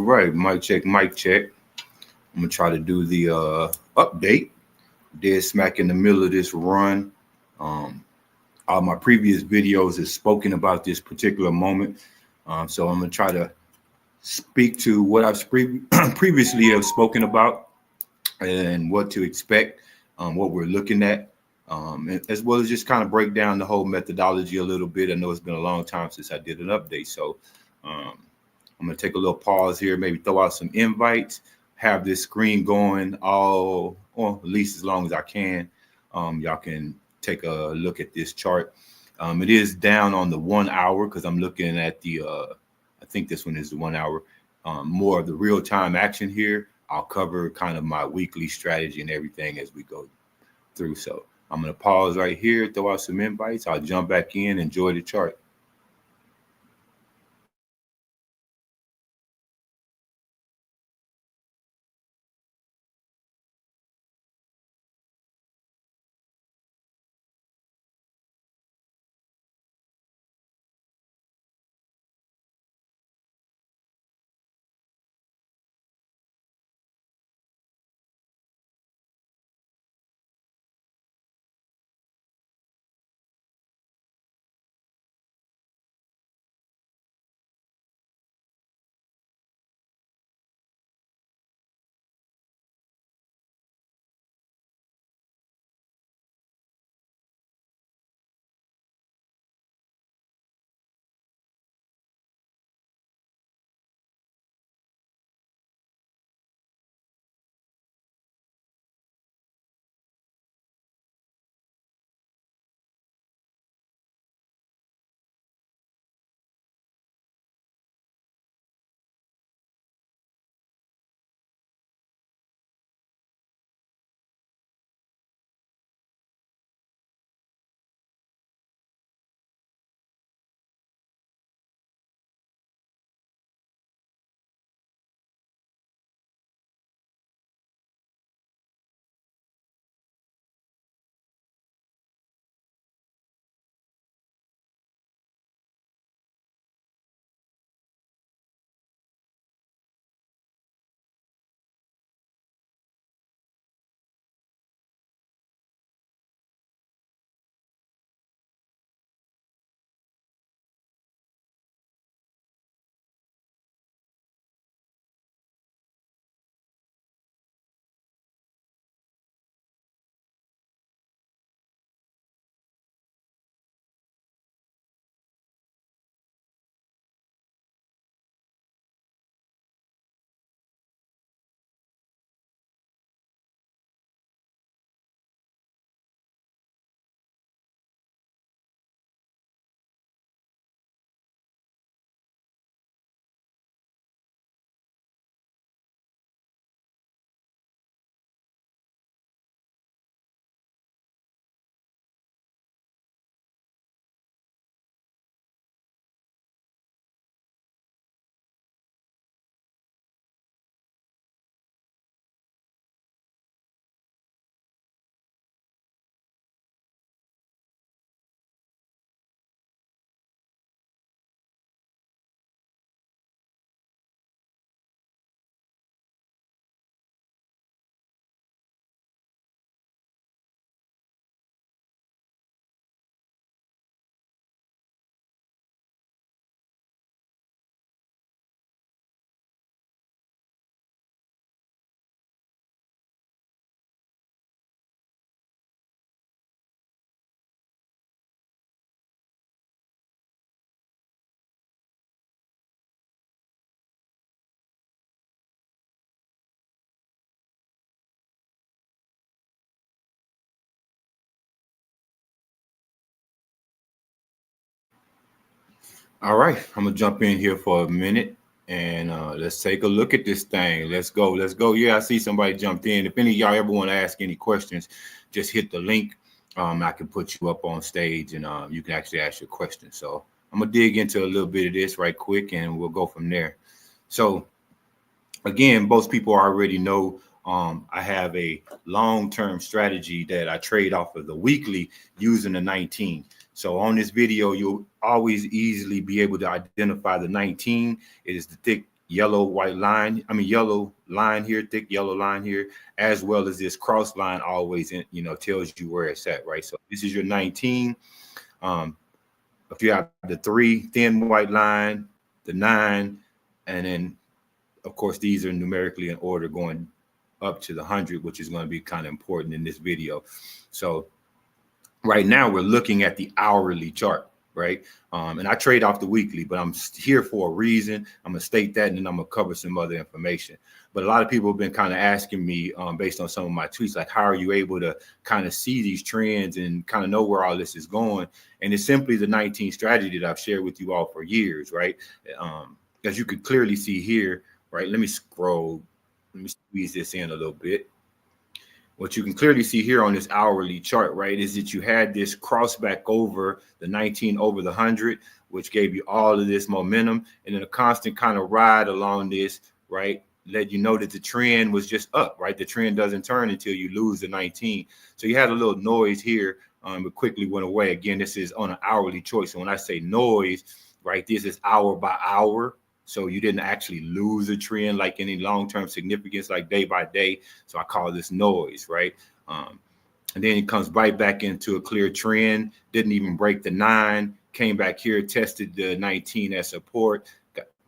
right, mic check, mic check. I'm gonna try to do the update. Dead smack in the middle of this run. Um, all my previous videos have spoken about this particular moment, so I'm gonna try to speak to what I've previously have spoken about and what to expect, what we're looking at, as well as just kind of break down the whole methodology a little bit. I know it's been a long time since I did an update, so um, I'm gonna take a little pause here, maybe throw out some invites, have this screen going all, or at least as long as I can. Y'all can take a look at this chart. It is down on the 1 hour because I'm looking at the, I think this one is the 1 hour, more of the real time action here. I'll cover kind of my weekly strategy and everything as we go through. So I'm going to pause right here, throw out some invites. I'll jump back in, enjoy the chart. All right, I'm gonna jump in here for a minute and let's take a look at this thing. Let's go, let's go. Yeah, I see somebody jumped in. If any of y'all ever want to ask any questions, just hit the link. I can put you up on stage and you can actually ask your question. So I'm gonna dig into a little bit of this right quick and we'll go from there. So again, most people already know I have a long-term strategy that I trade off of the weekly using the 19. So on this video, you'll always easily be able to identify the 19. It is the thick yellow line here, thick yellow line here, as well as this cross line always tells you where it's at, right? So this is your 19. If you have the 3 thin white line, the 9, and then of course these are numerically in order going up to the 100, which is going to be kind of important in this video. So right now we're looking at the hourly chart, right? And I trade off the weekly, but I'm here for a reason. I'm gonna state that, and then I'm gonna cover some other information. But a lot of people have been kind of asking me, based on some of my tweets, like, how are you able to kind of see these trends and kind of know where all this is going? And it's simply the 19 strategy that I've shared with you all for years, right? As you can clearly see here, right? Let me scroll. Let me squeeze this in a little bit. What you can clearly see here on this hourly chart, right, is that you had this cross back over the 19 over the 100, which gave you all of this momentum, and then a constant kind of ride along this, right, let you know that the trend was just up, right? The trend doesn't turn until you lose the 19. So you had a little noise here, but quickly went away. Again, this is on an hourly choice. So when I say noise, right, this is hour by hour. So you didn't actually lose a trend like any long-term significance, like day by day. So I call this noise, right? And then it comes right back into a clear trend. Didn't even break the 9. Came back here, tested the 19 as support.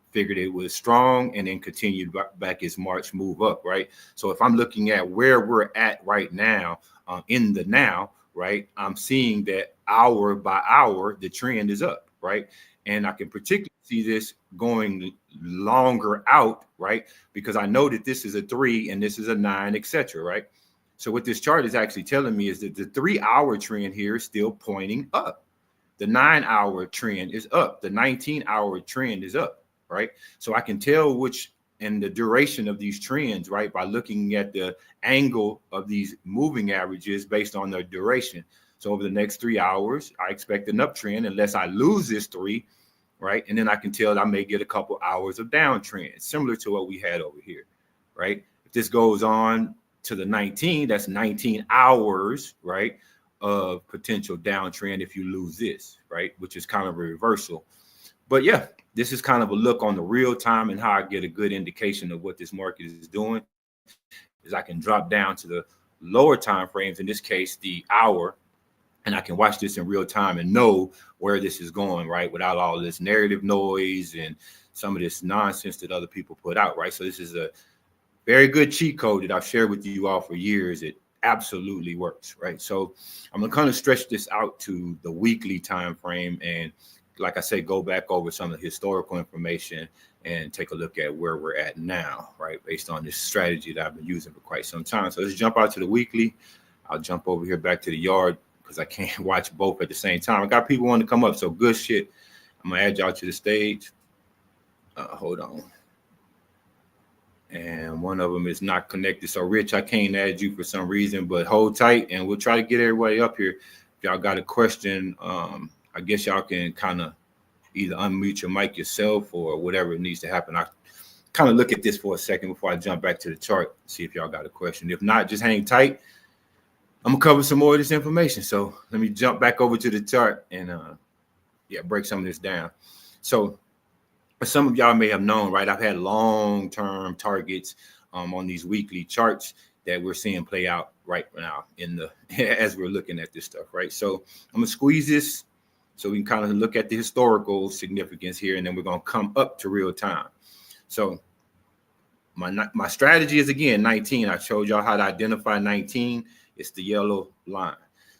Figured it was strong, and then continued back its march move up, right? So if I'm looking at where we're at right now, in the now, right, I'm seeing that hour by hour the trend is up, right? And I can particularly see this going longer out, right? Because I know that this is a 3 and this is a 9, etc., right? So what this chart is actually telling me is that the 3-hour trend here is still pointing up. The 9-hour trend is up. The 19-hour trend is up, right? So I can tell which and the duration of these trends, right, by looking at the angle of these moving averages based on their duration. So over the next 3 hours, I expect an uptrend unless I lose this 3, right? And then I can tell I may get a couple hours of downtrend, similar to what we had over here, right? If this goes on to the 19, that's 19 hours, right, of potential downtrend if you lose this, right, which is kind of a reversal. But yeah, this is kind of a look on the real time and how I get a good indication of what this market is doing. Is I can drop down to the lower time frames, in this case, the hour, and I can watch this in real time and know where this is going, right, without all this narrative noise and some of this nonsense that other people put out, right? So this is a very good cheat code that I've shared with you all for years. It absolutely works, right? So I'm gonna kind of stretch this out to the weekly time frame, and like I say, go back over some of the historical information and take a look at where we're at now, right, based on this strategy that I've been using for quite some time. So let's jump out to the weekly. I'll jump over here back to the yard because I can't watch both at the same time. I got people wanting to come up, so good shit. I'm gonna add y'all to the stage. Hold on. And one of them is not connected. So Rich, I can't add you for some reason, but hold tight and we'll try to get everybody up here. If y'all got a question, I guess y'all can kind of either unmute your mic yourself or whatever needs to happen. I kind of look at this for a second before I jump back to the chart, see if y'all got a question. If not, just hang tight. I'm gonna cover some more of this information. So let me jump back over to the chart and break some of this down. So some of y'all may have known, right, I've had long-term targets on these weekly charts that we're seeing play out right now in the as we're looking at this stuff, right? So I'm gonna squeeze this so we can kind of look at the historical significance here, and then we're gonna come up to real time. So my strategy is, again, 19. I showed y'all how to identify 19. It's the yellow line.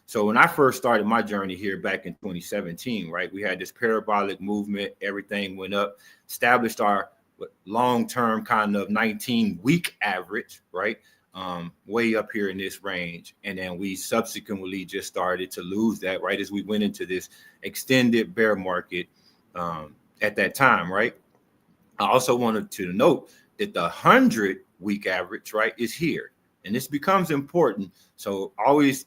So when I first started my journey here back in 2017, right, we had this parabolic movement. Everything went up, established our long-term kind of 19-week average, right, way up here in this range. And then we subsequently just started to lose that, right, as we went into this extended bear market at that time, right? I also wanted to note that the 100-week average, right, is here. And this becomes important. So always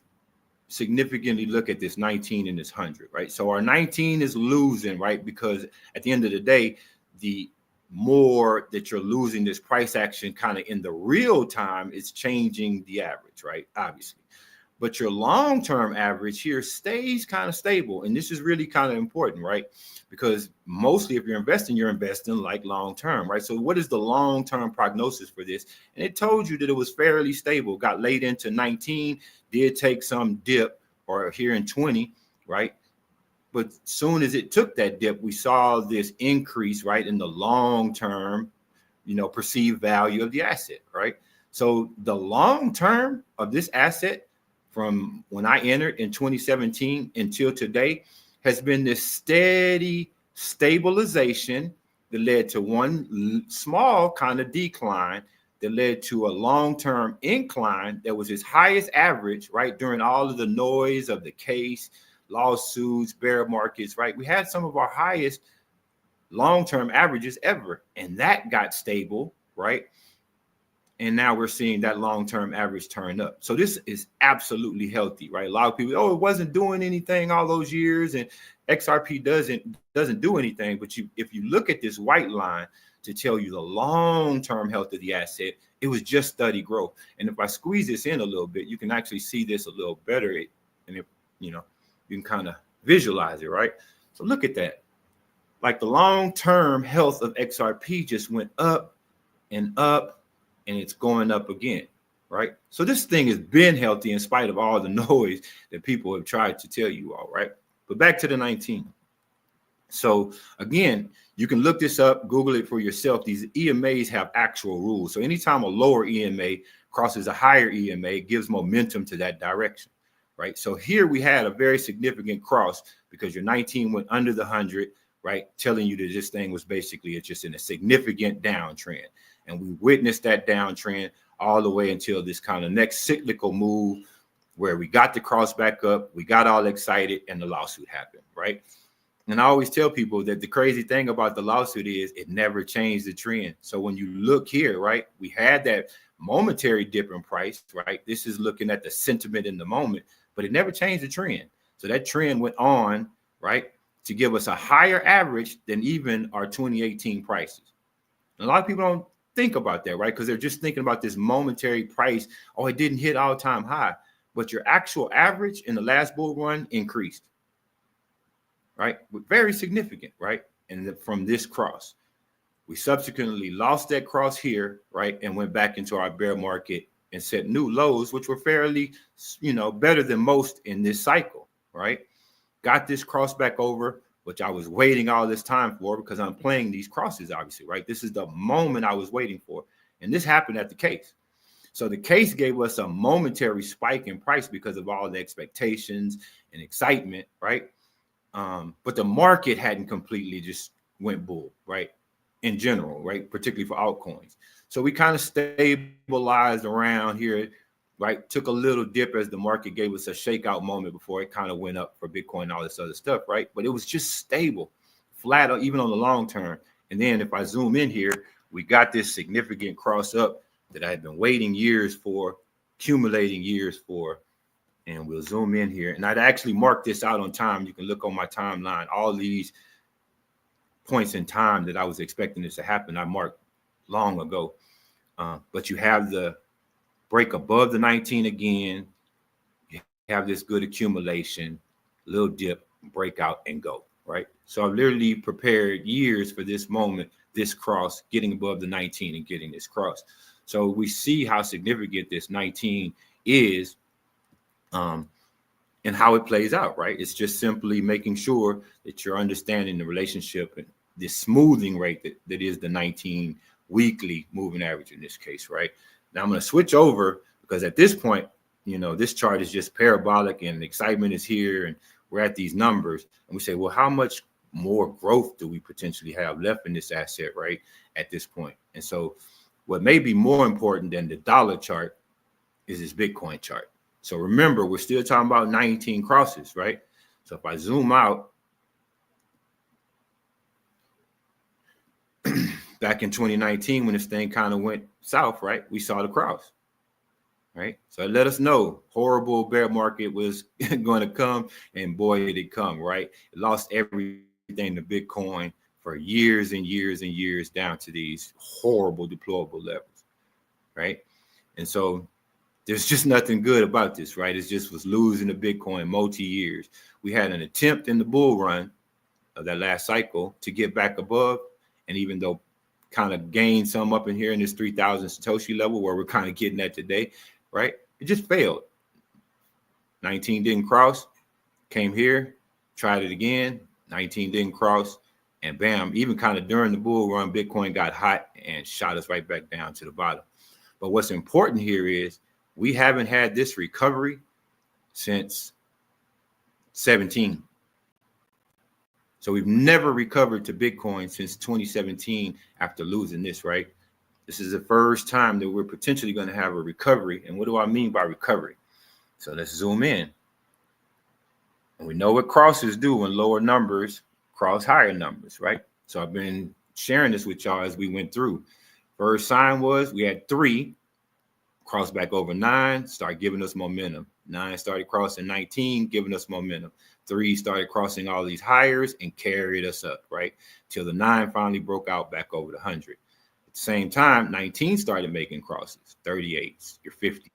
significantly look at this 19 and this 100, right? So our 19 is losing, right? Because at the end of the day, the more that you're losing this price action kind of in the real time, it's changing the average, right? Obviously. but your long-term average here stays kind of stable. And this is really kind of important, right? Because mostly if you're investing like long-term, right? So what is the long-term prognosis for this? And it told you that it was fairly stable, got late into 19, did take some dip, or here in 20, right? But soon as it took that dip, we saw this increase, right, in the long-term, perceived value of the asset, right? So the long term of this asset from when I entered in 2017 until today has been this steady stabilization that led to one small kind of decline that led to a long-term incline that was its highest average, right, during all of the noise of the case, lawsuits, bear markets, right? We had some of our highest long-term averages ever, and that got stable, right? And now we're seeing that long-term average turn up. So this is absolutely healthy, right? A lot of people, it wasn't doing anything all those years, and XRP doesn't do anything. But if you look at this white line to tell you the long-term health of the asset, it was just steady growth. And if I squeeze this in a little bit, you can actually see this a little better, and if you can kind of visualize it, right? So look at that. Like the long-term health of XRP just went up and up, and it's going up again, right? So this thing has been healthy in spite of all the noise that people have tried to tell you all, right? But back to the 19. So again, you can look this up, Google it for yourself. These EMAs have actual rules. So anytime a lower EMA crosses a higher EMA, it gives momentum to that direction, right? So here we had a very significant cross because your 19 went under the 100, right? Telling you that this thing was basically just in a significant downtrend. And we witnessed that downtrend all the way until this kind of next cyclical move where we got the cross back up, we got all excited, and the lawsuit happened, right? And I always tell people that the crazy thing about the lawsuit is it never changed the trend. So when you look here, right, we had that momentary dip in price, right? This is looking at the sentiment in the moment, but it never changed the trend. So that trend went on, right, to give us a higher average than even our 2018 prices. And a lot of people don't think about that, right? Because they're just thinking about this momentary price. Oh, it didn't hit all-time high, but your actual average in the last bull run increased, right? Very significant, right? And from this cross, we subsequently lost that cross here, right? And went back into our bear market and set new lows, which were fairly, better than most in this cycle, right? Got this cross back over, which I was waiting all this time for because I'm playing these crosses, obviously, right? This is the moment I was waiting for. And this happened at the case. So the case gave us a momentary spike in price because of all the expectations and excitement, right? But the market hadn't completely just went bull, right? In general, right? Particularly for altcoins. So we kind of stabilized around here, right? Took a little dip as the market gave us a shakeout moment before it kind of went up for Bitcoin and all this other stuff, right? But it was just stable, flat, even on the long term. And then if I zoom in here, we got this significant cross up that I had been waiting years for, accumulating years for. And we'll zoom in here. And I'd actually marked this out on time. You can look on my timeline, all these points in time that I was expecting this to happen. I marked long ago. But you have the break above the 19 again. You have this good accumulation, little dip, breakout, and go, right? So I've literally prepared years for this moment, this cross, getting above the 19 and getting this cross. So we see how significant this 19 is and how it plays out, right? It's just simply making sure that you're understanding the relationship and the smoothing rate that is the 19 weekly moving average in this case, right? Now I'm going to switch over because at this point, this chart is just parabolic and excitement is here and we're at these numbers and we say, well, how much more growth do we potentially have left in this asset, right? At this point. And so what may be more important than the dollar chart is this Bitcoin chart. So remember, we're still talking about 19 crosses, right? So if I zoom out, back in 2019, when this thing kind of went south, right? We saw the cross, right? So it let us know horrible bear market was going to come, and boy, did it come, right? It lost everything to Bitcoin for years and years and years down to these horrible deplorable levels, right? And so There's just nothing good about this, right? It just was losing the Bitcoin multi-years. We had an attempt in the bull run of that last cycle to get back above. And even though kind of gained some up in here in this 3,000 Satoshi level where we're kind of getting at today, right? It just failed. 19 didn't cross, came here, tried it again. 19 didn't cross, and bam, even kind of during the bull run, Bitcoin got hot and shot us right back down to the bottom. But what's important here is we haven't had this recovery since 17. So we've never recovered to Bitcoin since 2017 after losing this, right? This is the first time that we're potentially going to have a recovery. And what do I mean by recovery? So let's zoom in. And we know what crosses do when lower numbers cross higher numbers, right? So I've been sharing this with y'all as we went through. First sign was we had 3, cross back over 9, start giving us momentum. 9 started crossing 19, giving us momentum. 3 started crossing all these higher and carried us up, right? Till the 9 finally broke out back over the 100. At the same time, 19 started making crosses, 38s, your 50s,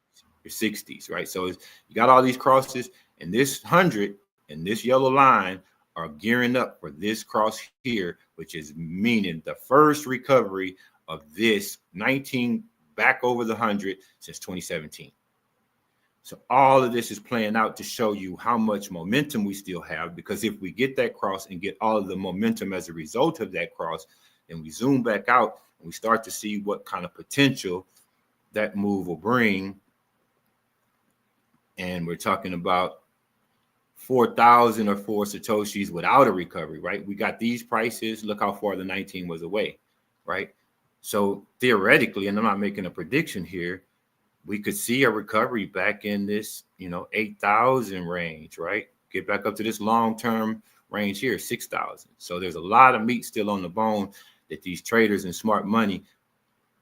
your 60s, right? So you got all these crosses, and this 100 and this yellow line are gearing up for this cross here, which is meaning the first recovery of this 19 back over the 100 since 2017. So all of this is playing out to show you how much momentum we still have, because if we get that cross and get all of the momentum as a result of that cross, then we zoom back out and we start to see what kind of potential that move will bring. And we're talking about 4,000 or 4 Satoshis without a recovery, right? We got these prices. Look how far the 19 was away, right? So theoretically, and I'm not making a prediction here, we could see a recovery back in this, 8,000 range, right? Get back up to this long-term range here, 6,000. So there's a lot of meat still on the bone that these traders and smart money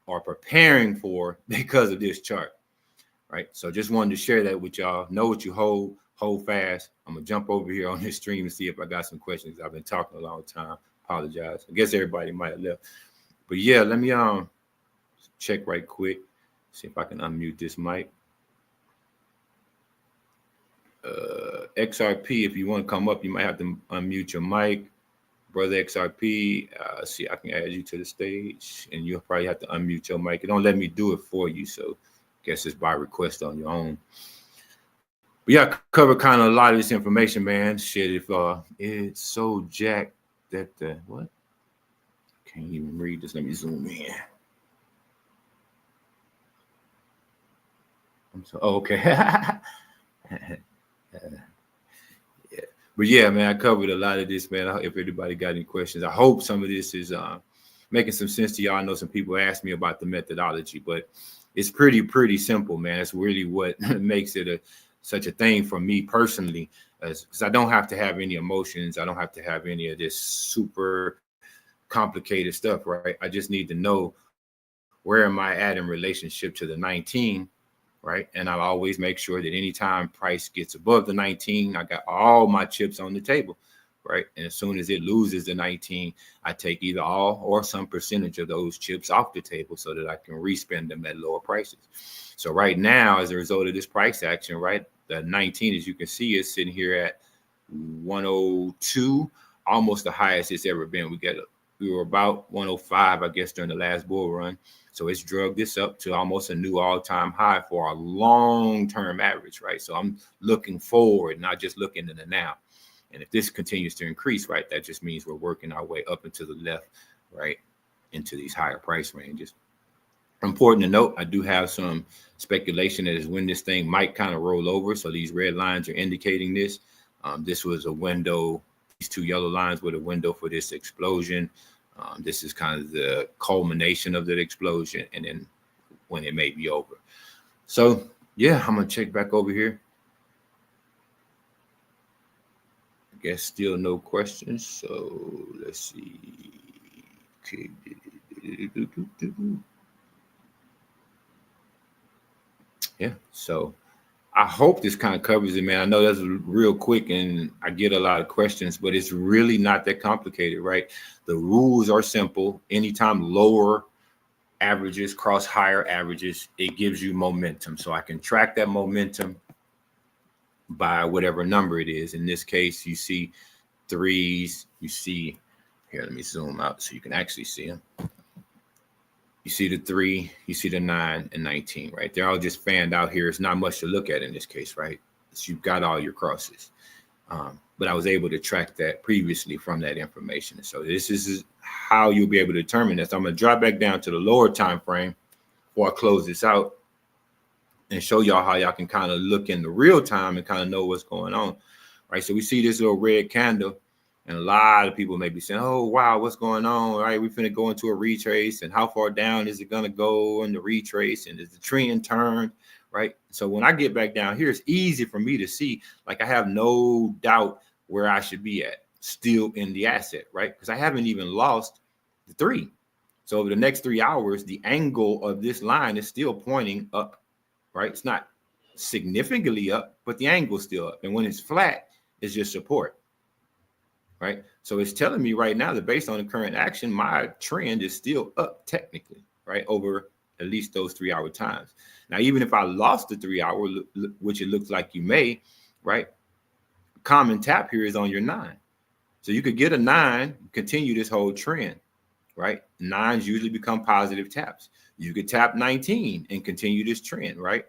are preparing for because of this chart, right? So just wanted to share that with y'all. Know what you hold fast. I'm gonna jump over here on this stream and see if I got some questions. I've been talking a long time. Apologize. I guess everybody might have left. But yeah, let me check right quick. See if I can unmute this mic. XRP, if you want to come up, you might have to unmute your mic. Brother XRP, see, I can add you to the stage, and you'll probably have to unmute your mic. It don't let me do it for you, so I guess it's by request on your own. But yeah, I covered kind of a lot of this information, man. Shit, if it's so jacked that what? Can't even read this. Let me zoom in. Okay. Yeah. But yeah, man, I covered a lot of this, man. If anybody got any questions, I hope some of this is making some sense to y'all. I know some people asked me about the methodology, but it's pretty simple, man. It's really what makes it such a thing for me personally, because I don't have to have any emotions. I don't have to have any of this super complicated stuff, right? I just need to know where am I at in relationship to the 19, right? And I'll always make sure that anytime price gets above the 19, I got all my chips on the table, right? And as soon as it loses the 19, I take either all or some percentage of those chips off the table so that I can respend them at lower prices. So right now, as a result of this price action, right, the 19, as you can see, is sitting here at 102, almost the highest it's ever been. We were about 105, I guess, during the last bull run. So it's drugged this up to almost a new all-time high for our long-term average, right? So I'm looking forward, not just looking in the now. And if this continues to increase, right, that just means we're working our way up and to the left, right, into these higher price ranges. Important to note, I do have some speculation that is when this thing might kind of roll over. So these red lines are indicating this. This was a window. These 2 yellow lines were the window for this explosion. This is kind of the culmination of that explosion, and then when it may be over. So yeah, I'm gonna check back over here. I guess still no questions. So let's see. Okay. Yeah, so I hope this kind of covers it, man. I know that's real quick and I get a lot of questions, but it's really not that complicated, right? The rules are simple. Anytime lower averages, cross higher averages, it gives you momentum. So I can track that momentum by whatever number it is. In this case, you see threes, you see, here, let me zoom out so you can actually see them. You see the 3, you see the 9 and 19, right? They're all just fanned out here. It's not much to look at in this case, right? So you've got all your crosses. But I was able to track that previously from that information. So this is how you'll be able to determine this. I'm going to drop back down to the lower time frame before I close this out and show y'all how y'all can kind of look in the real time and kind of know what's going on, right? So we see this little red candle, and a lot of people may be saying, oh, wow, what's going on, right? We're finna go into a retrace, and how far down is it going to go in the retrace, and is the trend turned, right? So when I get back down here, it's easy for me to see, like I have no doubt where I should be at still in the asset, right? Because I haven't even lost the 3. So over the next 3 hours, the angle of this line is still pointing up, right? It's not significantly up, but the angle's still up. And when it's flat, it's just support, right? So it's telling me right now that based on the current action, my trend is still up technically, right? Over at least those 3 hour times. Now, even if I lost the 3 hour, which it looks like you may, right? Common tap here is on your 9. So you could get a 9, continue this whole trend, right? 9s usually become positive taps. You could tap 19 and continue this trend, right?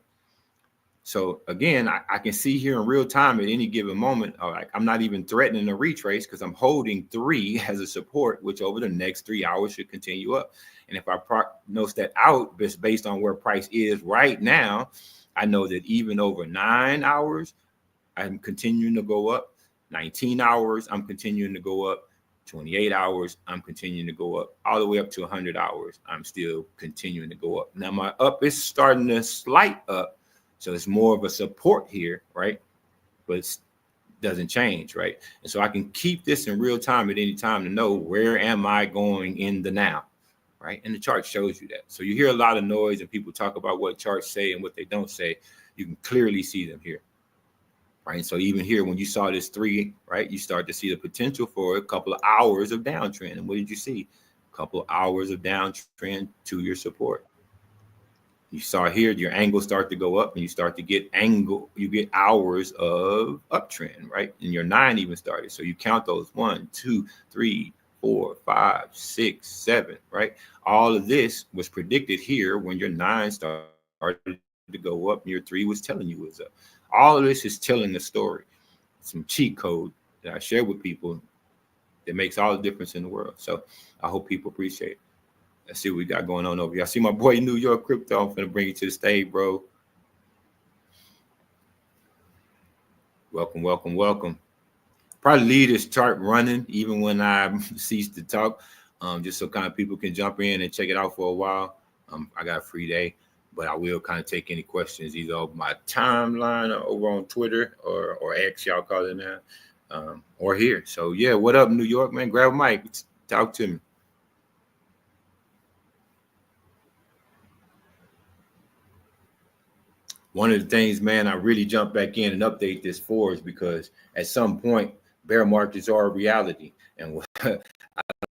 So again, I can see here in real time at any given moment, like I'm not even threatening a retrace because I'm holding 3 as a support, which over the next 3 hours should continue up. And if I prognose that out based on where price is right now, I know that even over 9 hours, I'm continuing to go up. 19 hours, I'm continuing to go up. 28 hours, I'm continuing to go up. All the way up to 100 hours, I'm still continuing to go up. Now my up is starting to slight up. So it's more of a support here, right? But it doesn't change, right? And so I can keep this in real time at any time to know where am I going in the now, right? And the chart shows you that. So you hear a lot of noise and people talk about what charts say and what they don't say. You can clearly see them here, right? So even here, when you saw this 3, right, you start to see the potential for a couple of hours of downtrend. And what did you see? A couple of hours of downtrend to your support. You saw here your angles start to go up and you start to get you get hours of uptrend, right? And your 9 even started. So you count those 1, 2, 3, 4, 5, 6, 7, right? All of this was predicted here when your 9 started to go up and your 3 was telling you was up. All of this is telling the story. Some cheat code that I share with people that makes all the difference in the world. So I hope people appreciate it. Let's see what we got going on over here. I see my boy New York Crypto. I'm finna bring you to the stage, bro. Welcome, welcome, welcome. Probably leave this chart running even when I cease to talk, just so kind of people can jump in and check it out for a while. I got a free day, but I will kind of take any questions either on my timeline or over on Twitter or X, y'all call it now, or here. So yeah, what up, New York, man? Grab a mic, talk to me. One of the things, man, I really jump back in and update this for is because at some point, bear markets are a reality. And I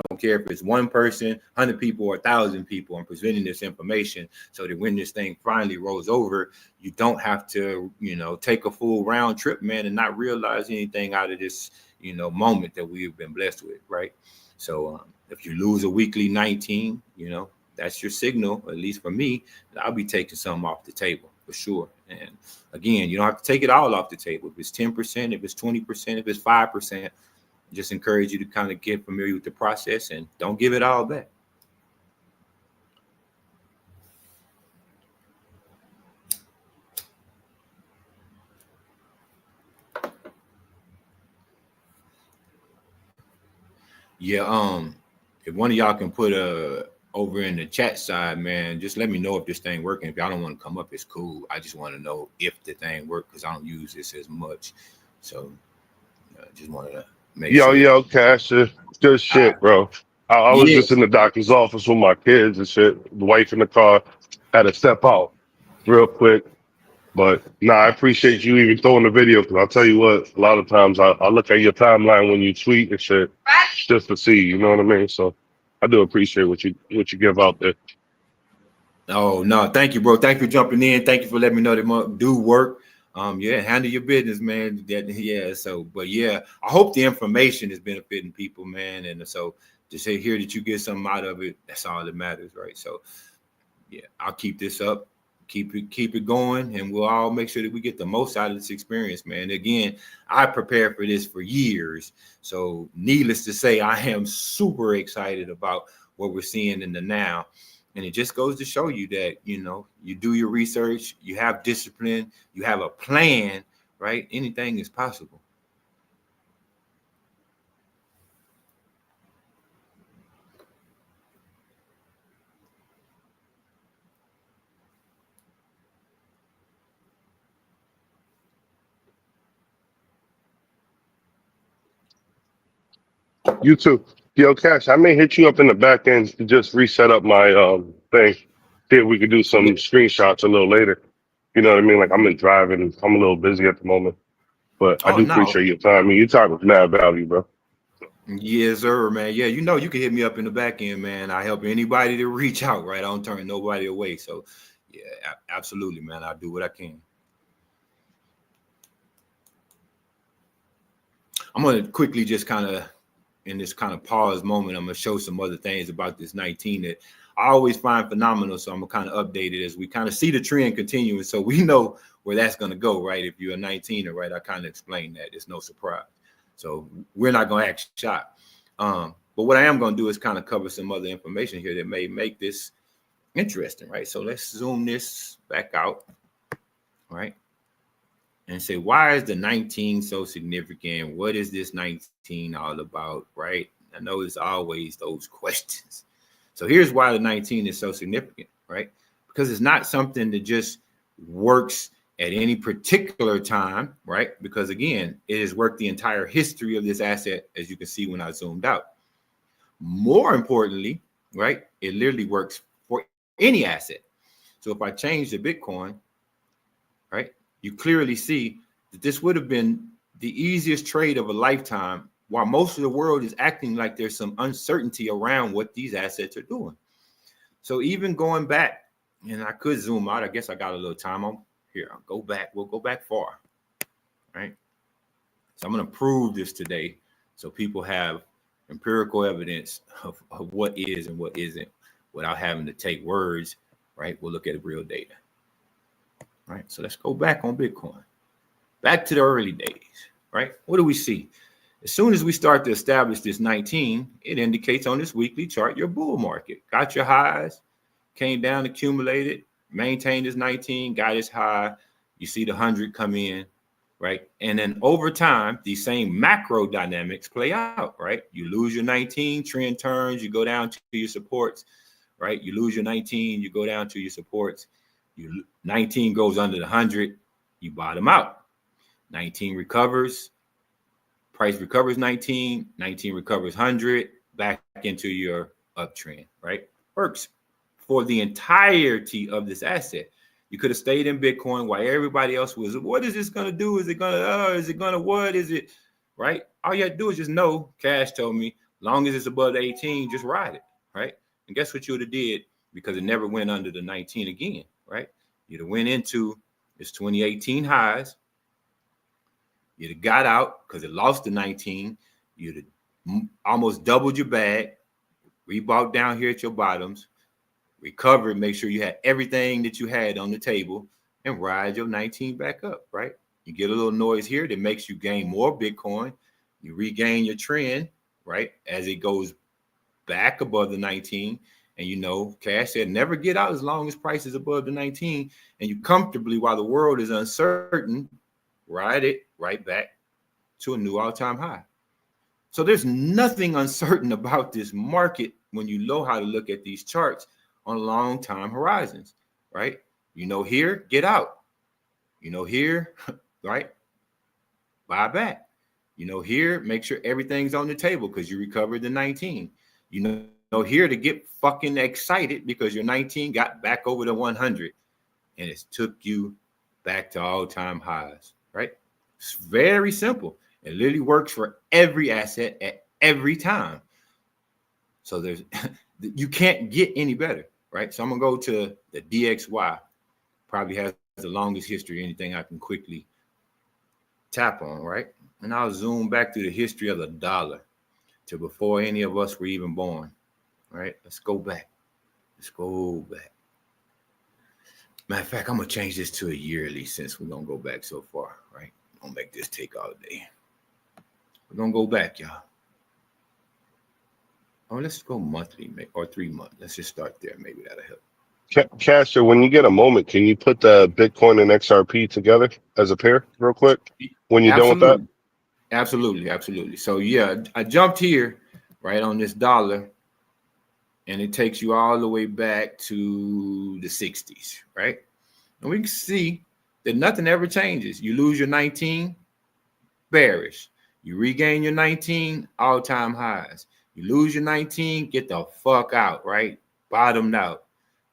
don't care if it's one person, 100 people, or 1,000 people. I'm presenting this information so that when this thing finally rolls over, you don't have to, take a full round trip, man, and not realize anything out of this, moment that we've been blessed with, right? So if you lose a weekly 19, that's your signal, at least for me, that I'll be taking something off the table. For sure. And again, you don't have to take it all off the table. If it's 10%, if it's 20%, if it's 5%, just encourage you to kind of get familiar with the process and don't give it all back. Yeah, if one of y'all can put over in the chat side, man, just let me know if this thing working. If y'all don't want to come up, it's cool. I just want to know if the thing works because I don't use this as much. So just wanted to make sure. Yo, Cash, good shit, bro. I was Yeah, just in the doctor's office with my kids and shit. The wife in the car had to step out real quick. But I appreciate you even throwing the video because I'll tell you what, a lot of times I look at your timeline when you tweet and shit just to see, you know what I mean? So I do appreciate what you give out there. Oh no, thank you, bro. Thank you for jumping in. Thank you for letting me know that do work. Yeah, handle your business, man. Yeah. So, but yeah, I hope the information is benefiting people, man. And so to say here that you get something out of it, that's all that matters, right? So, yeah, I'll keep this up, keep it going, and we'll all make sure that we get the most out of this experience, man. Again, I prepared for this for years, so needless to say, I am super excited about what we're seeing in the now. And it just goes to show you that, you do your research, you have discipline, you have a plan, right? Anything is possible. You too. Yo, Cash, I may hit you up in the back end to just reset up my thing. See if we could do some Yeah. screenshots a little later. You know what I mean? Like I'm in driving. I'm a little busy at the moment, but I Oh do no. appreciate your time. I mean, your time is mad value, bro. Yes, sir, man. Yeah, you can hit me up in the back end, man. I help anybody to reach out, right? I don't turn nobody away. So, yeah, absolutely, man. I'll do what I can. I'm gonna quickly just kind of in this kind of pause moment, I'm gonna show some other things about this 19 that I always find phenomenal. So I'm gonna kind of update it as we kind of see the trend continuing, so we know where that's gonna go, right? If you're a 19er, right? I kind of explained that. It's no surprise. So we're not gonna act shocked. But what I am gonna do is kind of cover some other information here that may make this interesting, right? So let's zoom this back out, right? And say, why is the 19 so significant? What is this 19 all about, right? I know it's always those questions. So here's why the 19 is so significant, right? Because it's not something that just works at any particular time, right? Because again, it has worked the entire history of this asset, as you can see when I zoomed out. More importantly, right, it literally works for any asset. So if I change the Bitcoin, right, you clearly see that this would have been the easiest trade of a lifetime, while most of the world is acting like there's some uncertainty around what these assets are doing. So even going back, and I could zoom out, I guess I got a little time on here. I'll go back, we'll go back far, right? So I'm going to prove this today so people have empirical evidence of what is and what isn't without having to take words, right? We'll look at real data. Right. So let's go back on Bitcoin, back to the early days, right? What do we see? As soon as we start to establish this 19, it indicates on this weekly chart your bull market. Got your highs, came down, accumulated, maintained this 19, got its high. You see the 100 come in, right? And then over time, these same macro dynamics play out, right? You lose your 19, trend turns, you go down to your supports, right? You lose your 19, you go down to your supports. 19 goes under the 100, you bottom out. 19 recovers, price recovers 19, 19 recovers 100, back into your uptrend, right? Works for the entirety of this asset. You could have stayed in Bitcoin while everybody else was, what is this going to do? Is it going to, what is it, right? All you have to do is just know, Cash told me, long as it's above the 18, just ride it, right? And guess what you would have did? Because it never went under the 19 again, right? You'd have went into its 2018 highs. You'd have got out because it lost the 19. You'd have almost doubled your bag, rebought down here at your bottoms, recovered, make sure you had everything that you had on the table, and ride your 19 back up, right? You get a little noise here that makes you gain more Bitcoin. You regain your trend, right? As it goes back above the 19. And Cash said never get out as long as price is above the 19. And you comfortably, while the world is uncertain, ride it right back to a new all-time high. So there's nothing uncertain about this market when you know how to look at these charts on long time horizons, right? Here, get out. Here, right? Buy back. Here, make sure everything's on the table because you recovered the 19. Here to get fucking excited because your 19 got back over the 100 and it took you back to all-time highs, right? It's very simple. It literally works for every asset at every time. So you can't get any better. right? So I'm gonna go to the DXY. Probably has the longest history, anything I can quickly tap on, right? And I'll zoom back through the history of the dollar to before any of us were even born, right? Let's go back. Let's go back. Matter of fact, I'm gonna change this to a yearly since we're gonna go back so far, right? I'm gonna make this take all day. We're gonna go back, y'all. Oh, let's go monthly, or 3 months. Let's just start there. Maybe that'll help. Castor, when you get a moment, can you put the Bitcoin and XRP together as a pair real quick when you're done with that? Absolutely. Absolutely. Absolutely. So yeah, I jumped here right on this dollar, and it takes you all the way back to the 60s, right? And we can see that nothing ever changes. You lose your 19, bearish. You regain your 19, all-time highs. You lose your 19, get the fuck out, right? Bottomed out.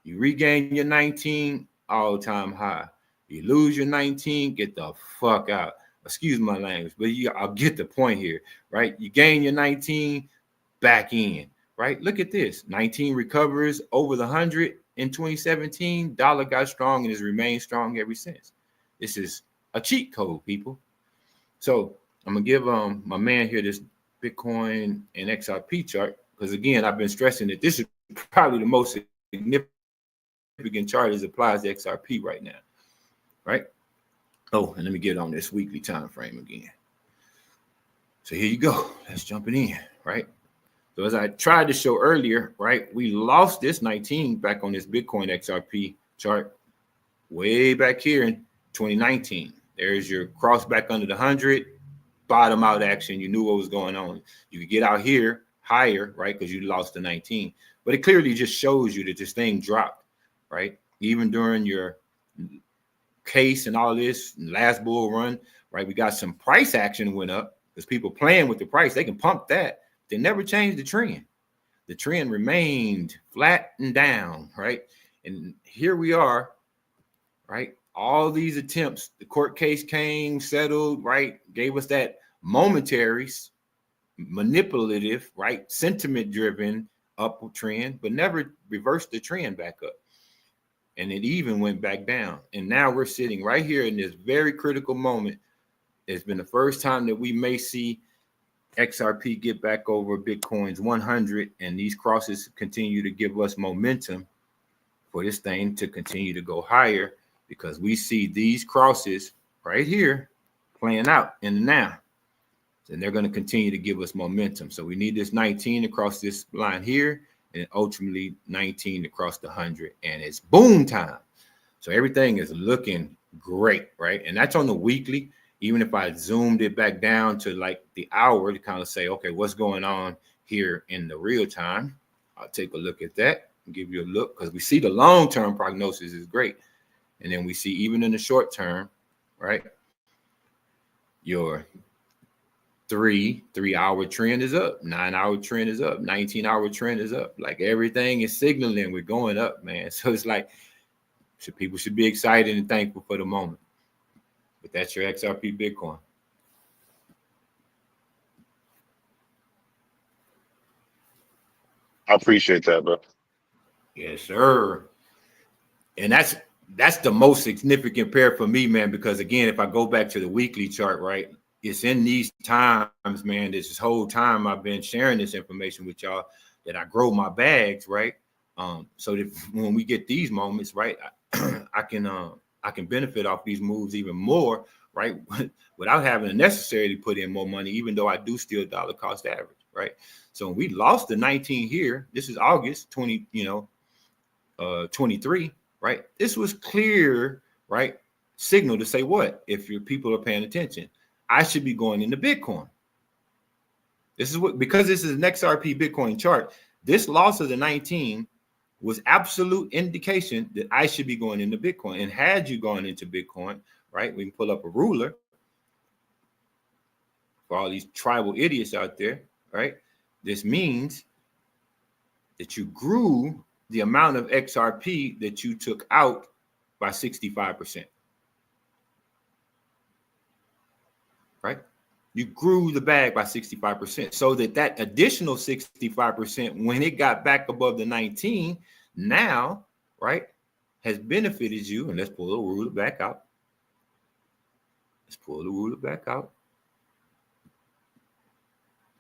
You regain your 19, all-time high. You lose your 19, get the fuck out. Excuse my language, but I'll get the point here, right? You gain your 19, back in, right? Look at this. 19 recovers over the 100 in 2017. Dollar got strong and has remained strong ever since. This is a cheat code, people. So I'm gonna give my man here this Bitcoin and XRP chart, because again, I've been stressing that this is probably the most significant chart as applies to XRP right now, right? Oh, and let me get on this weekly time frame again. So here you go. Let's jump it in, right? So as I tried to show earlier, right, we lost this 19 back on this Bitcoin XRP chart way back here in 2019. There's your cross back under the 100, bottom out action. You knew what was going on. You could get out here higher, right, because you lost the 19. But it clearly just shows you that this thing dropped, right? Even during your case and all this last bull run, right, we got some price action went up because people playing with the price. They can pump that. They never changed the trend. The trend remained flat and down, right? And here we are, right? All these attempts, the court case came, settled, right? Gave us that momentary, manipulative, right? Sentiment-driven upward trend, but never reversed the trend back up. And it even went back down. And now we're sitting right here in this very critical moment. It's been the first time that we may see XRP get back over Bitcoin's 100, and these crosses continue to give us momentum for this thing to continue to go higher, because we see these crosses right here playing out in the now. And they're going to continue to give us momentum. So we need this 19 across this line here, and ultimately 19 across the 100, and it's boom time. So everything is looking great, right? And that's on the weekly. Even if I zoomed it back down to like the hour to kind of say, okay, what's going on here in the real time? I'll take a look at that and give you a look, because we see the long-term prognosis is great. And then we see even in the short term, right? Your 3-hour trend is up, 9-hour trend is up, 19-hour trend is up. Like everything is signaling we're going up, man. So it's like, people should be excited and thankful for the moment. But that's your XRP Bitcoin. I appreciate that, bro. Yes, sir. And that's the most significant pair for me, man, because again, if I go back to the weekly chart, right, it's in these times, man, this whole time I've been sharing this information with y'all that I grow my bags, right? So that when we get these moments, right, I can benefit off these moves even more, right? Without having to necessarily put in more money, even though I do still dollar cost average, right? So when we lost the 19 here, this is August 23, right? This was clear, right? Signal to say what? If your people are paying attention, I should be going into Bitcoin. This is what, because this is an XRP Bitcoin chart, this loss of the 19 was absolute indication that I should be going into Bitcoin. And had you gone into Bitcoin, right, we can pull up a ruler for all these tribal idiots out there, right? This means that you grew the amount of XRP that you took out by 65%, right? You grew the bag by 65%, so that additional 65%, when it got back above the 19, now, right, has benefited you. And let's pull the ruler back out. Let's pull the ruler back out.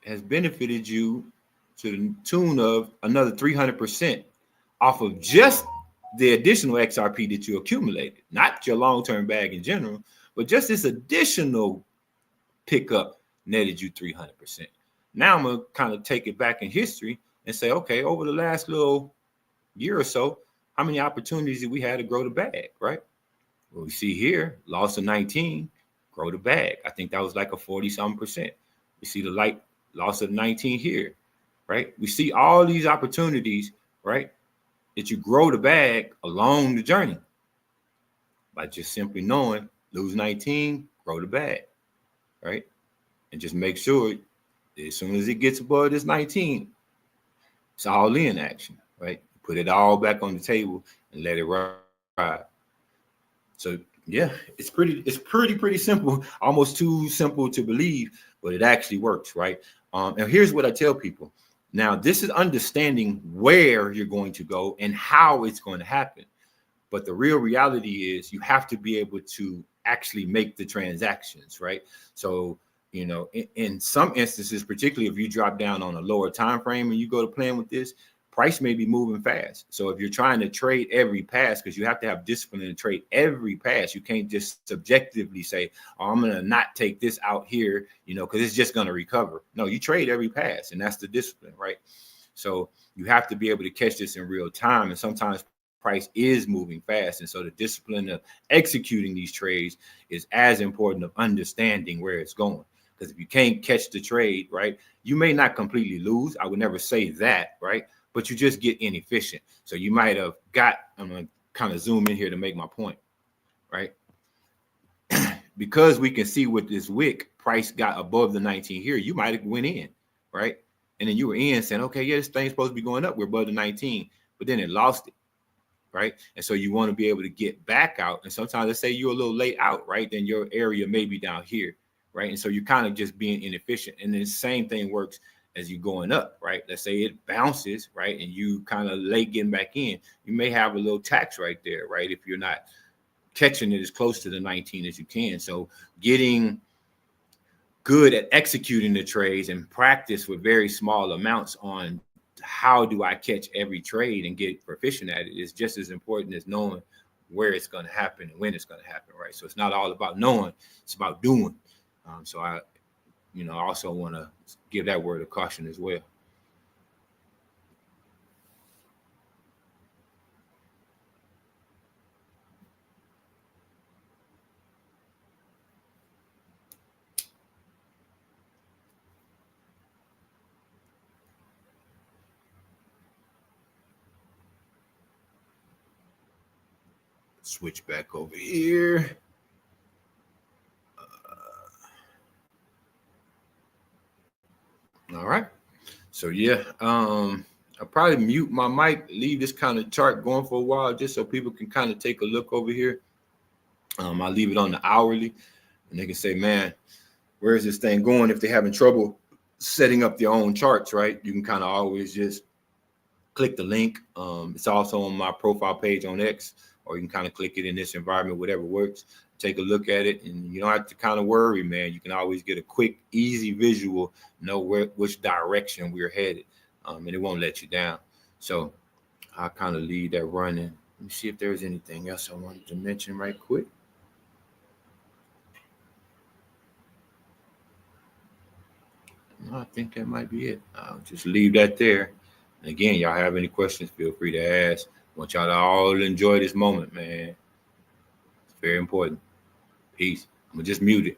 Has benefited you to the tune of another 300% off of just the additional XRP that you accumulated, not your long-term bag in general, but just this additional pickup netted you 300%. Now I'm gonna kind of take it back in history and say, okay, over the last little year or so, how many opportunities did we have to grow the bag, right? Well, we see here, loss of 19, grow the bag. I think that was like a 40-something percent. We see the light loss of 19 here, right? We see all these opportunities, right, that you grow the bag along the journey by just simply knowing, lose 19, grow the bag, right? And just make sure as soon as it gets above this 19, it's all in action, right? Put it all back on the table and let it ride. So yeah, it's pretty simple, almost too simple to believe, but it actually works, right? And here's what I tell people. Now, this is understanding where you're going to go and how it's going to happen. But the real reality is you have to be able to actually make the transactions, right? So, in some instances, particularly if you drop down on a lower time frame and you go to plan with this, price may be moving fast. So if you're trying to trade every pass, because you have to have discipline to trade every pass, you can't just subjectively say, oh, I'm going to not take this out here, because it's just going to recover. No, you trade every pass, and that's the discipline, right? So you have to be able to catch this in real time. And sometimes price is moving fast. And so the discipline of executing these trades is as important of understanding where it's going. Because if you can't catch the trade, right, you may not completely lose. I would never say that, right? But you just get inefficient. So you might have I'm going to kind of zoom in here to make my point, right? Because we can see with this wick, price got above the 19 here, you might have went in, right? And then you were in saying, okay, yeah, this thing's supposed to be going up. We're above the 19, but then it lost it, right? And so you want to be able to get back out. And sometimes let's say you're a little late out, right? Then your area may be down here, right? And so you're kind of just being inefficient. And then the same thing works as you going up, right? Let's say it bounces, right? And you kind of late getting back in, you may have a little tax right there, right? If you're not catching it as close to the 19 as you can. So getting good at executing the trades and practice with very small amounts on how do I catch every trade and get proficient at it is just as important as knowing where it's going to happen and when it's going to happen, right? So it's not all about knowing, it's about doing. So I also want to give that word of caution as well. Switch back over here. All right. So yeah, I'll probably mute my mic, leave this kind of chart going for a while just so people can kind of take a look over here. I'll leave it on the hourly and they can say, man, where is this thing going? If they're having trouble setting up their own charts, right? You can kind of always just click the link. It's also on my profile page on X, or you can kind of click it in this environment, whatever works. Take a look at it, and you don't have to kind of worry, man. You can always get a quick, easy visual, know which direction we're headed, and it won't let you down. So I'll kind of leave that running. Let me see if there's anything else I wanted to mention right quick. No, I think that might be it. I'll just leave that there. And again, y'all have any questions, feel free to ask. I want y'all to all enjoy this moment, man. It's very important. Peace. I'm going to just mute it.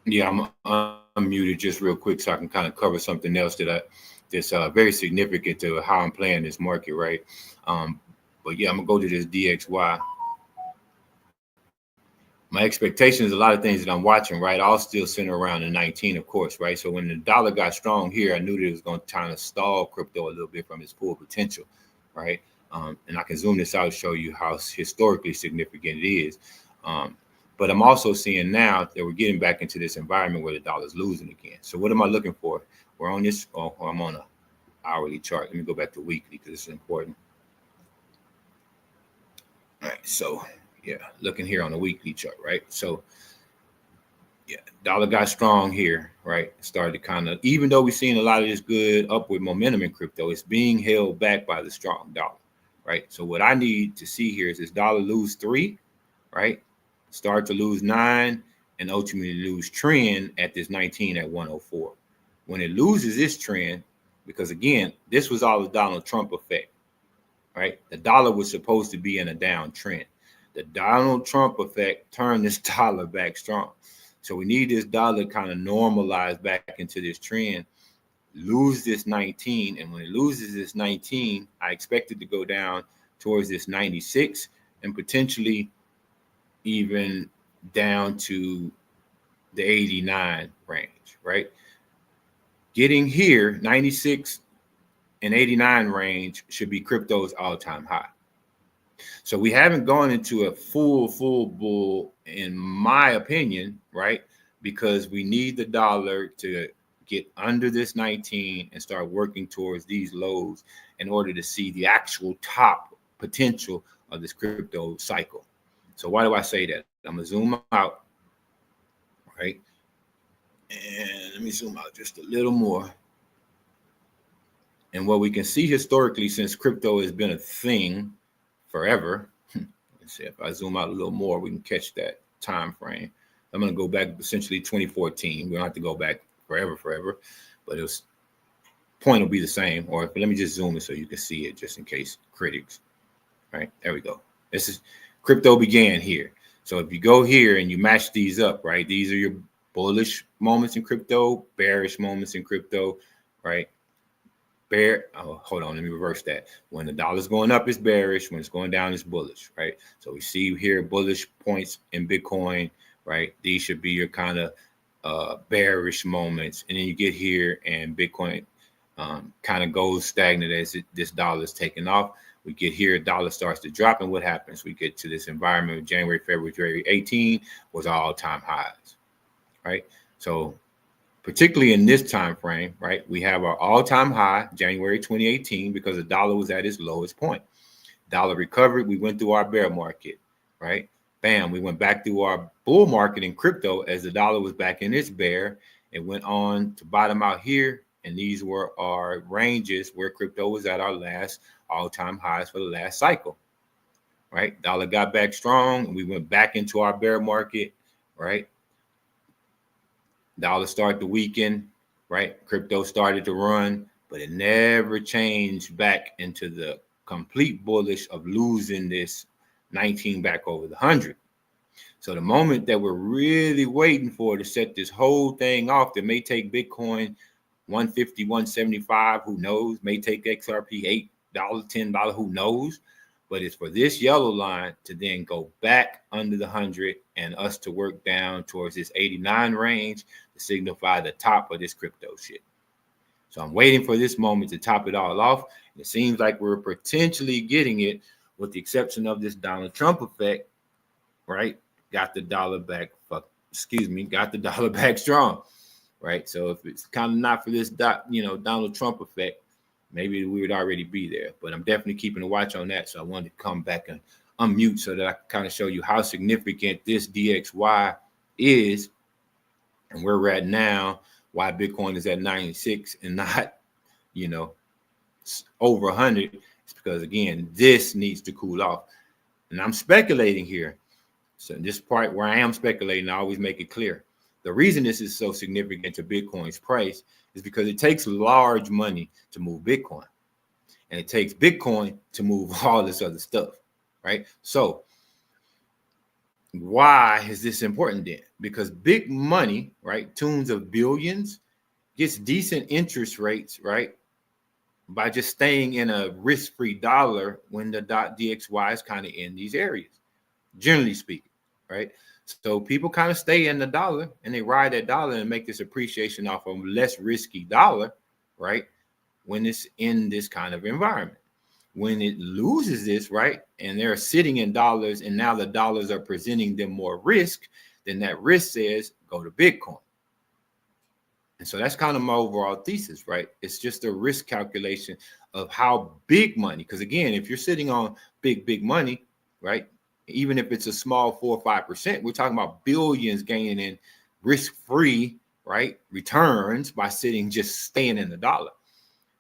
Yeah, I'm unmuted just real quick so I can kind of cover something else that's very significant to how I'm playing this market, right? Um, but yeah, I'm gonna go to this DXY. My expectations, a lot of things that I'm watching, right, all still center around the 19, of course, right? So when the dollar got strong here, I knew that it was going to kind of stall crypto a little bit from its full potential, right? And I can zoom this out and show you how historically significant it is. Um, but I'm also seeing now that we're getting back into this environment where the dollar's losing again. So what am I looking for? We're on this, I'm on a hourly chart. Let me go back to weekly because it's important. All right, so yeah, looking here on the weekly chart, right? So yeah, dollar got strong here, right? Started to kind of, even though we're seeing a lot of this good upward momentum in crypto, it's being held back by the strong dollar, right? So what I need to see here is this dollar lose 3, right? Start to lose 9 and ultimately lose trend at this 19 at 104. When it loses this trend, because again, this was all the Donald Trump effect, right? The dollar was supposed to be in a downtrend. The Donald Trump effect turned this dollar back strong. So we need this dollar kind of normalize back into this trend, lose this 19. And when it loses this 19, I expect it to go down towards this 96 and potentially even down to the 89 range, right? Getting here, 96 and 89 range should be crypto's all-time high. So we haven't gone into a full bull, in my opinion, right? Because we need the dollar to get under this 19 and start working towards these lows in order to see the actual top potential of this crypto cycle. So why do I say that? I'm gonna zoom out, right? And let me zoom out just a little more. And what we can see historically, since crypto has been a thing forever, let's see if I zoom out a little more, we can catch that time frame. I'm going to go back essentially 2014. We don't have to go back forever, but it was point will be the same. Or let me just zoom it so you can see it, just in case critics. All right, there we go. This is crypto began here. So if you go here and you match these up, right, these are your bullish moments in crypto, bearish moments in crypto, right? Hold on, let me reverse that. When the dollar's going up, it's bearish. When it's going down, it's bullish, right? So we see here bullish points in Bitcoin, right? These should be your kind of bearish moments. And then you get here and Bitcoin kind of goes stagnant as this dollar is taking off. We get here, dollar starts to drop, and what happens? We get to this environment of January, February 18 was all-time highs, right? So particularly in this time frame, right? We have our all-time high, January 2018, because the dollar was at its lowest point. Dollar recovered. We went through our bear market, right? Bam, we went back through our bull market in crypto as the dollar was back in its bear. It went on to bottom out here, and these were our ranges where crypto was at our last all-time highs for the last cycle, right? Dollar got back strong, and we went back into our bear market, right? Dollar started to weaken, right? Crypto started to run, but it never changed back into the complete bullish of losing this 19 back over the 100. So the moment that we're really waiting for to set this whole thing off, that may take Bitcoin 150, 175, who knows? May take XRP $8, $10, who knows? But it's for this yellow line to then go back under the 100 and us to work down towards this 89 range to signify the top of this crypto shit. So I'm waiting for this moment to top it all off. And it seems like we're potentially getting it, with the exception of this Donald Trump effect, right? Got the dollar back, got the dollar back strong, right? So if it's kind of not for this Donald Trump effect, maybe we would already be there. But I'm definitely keeping a watch on that. So I wanted to come back and unmute so that I can kind of show you how significant this DXY is and where we're at now, why Bitcoin is at 96 and not, over 100. It's because, again, this needs to cool off. And I'm speculating here. So in this part where I am speculating, I always make it clear. The reason this is so significant to Bitcoin's price is because it takes large money to move Bitcoin. And it takes Bitcoin to move all this other stuff, right? So why is this important then? Because big money, right, tunes of billions, gets decent interest rates, right, by just staying in a risk-free dollar when the .dxy is kind of in these areas, generally speaking, right? So people kind of stay in the dollar and they ride that dollar and make this appreciation off of a less risky dollar, right? When it's in this kind of environment. When it loses this, right, and they're sitting in dollars and now the dollars are presenting them more risk, then that risk says go to Bitcoin. And so that's kind of my overall thesis, right? It's just a risk calculation of how big money, because again, if you're sitting on big money, right, even if it's a small 4 or 5%, we're talking about billions gaining in risk-free, right, returns by just staying in the dollar.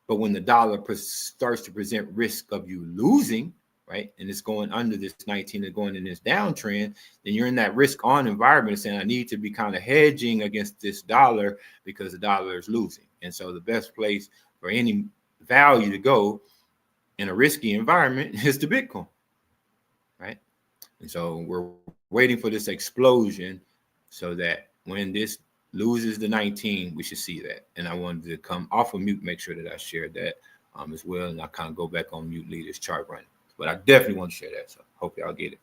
But when the dollar starts to present risk of you losing, right, and it's going under this 19 and going in this downtrend, then you're in that risk on environment saying, I need to be kind of hedging against this dollar because the dollar is losing. And so the best place for any value to go in a risky environment is to Bitcoin, right? And so we're waiting for this explosion so that when this loses the 19, we should see that. And I wanted to come off of mute, make sure that I shared that as well. And I kind of go back on mute, leave this chart running. But I definitely want to share that. So hope y'all get it.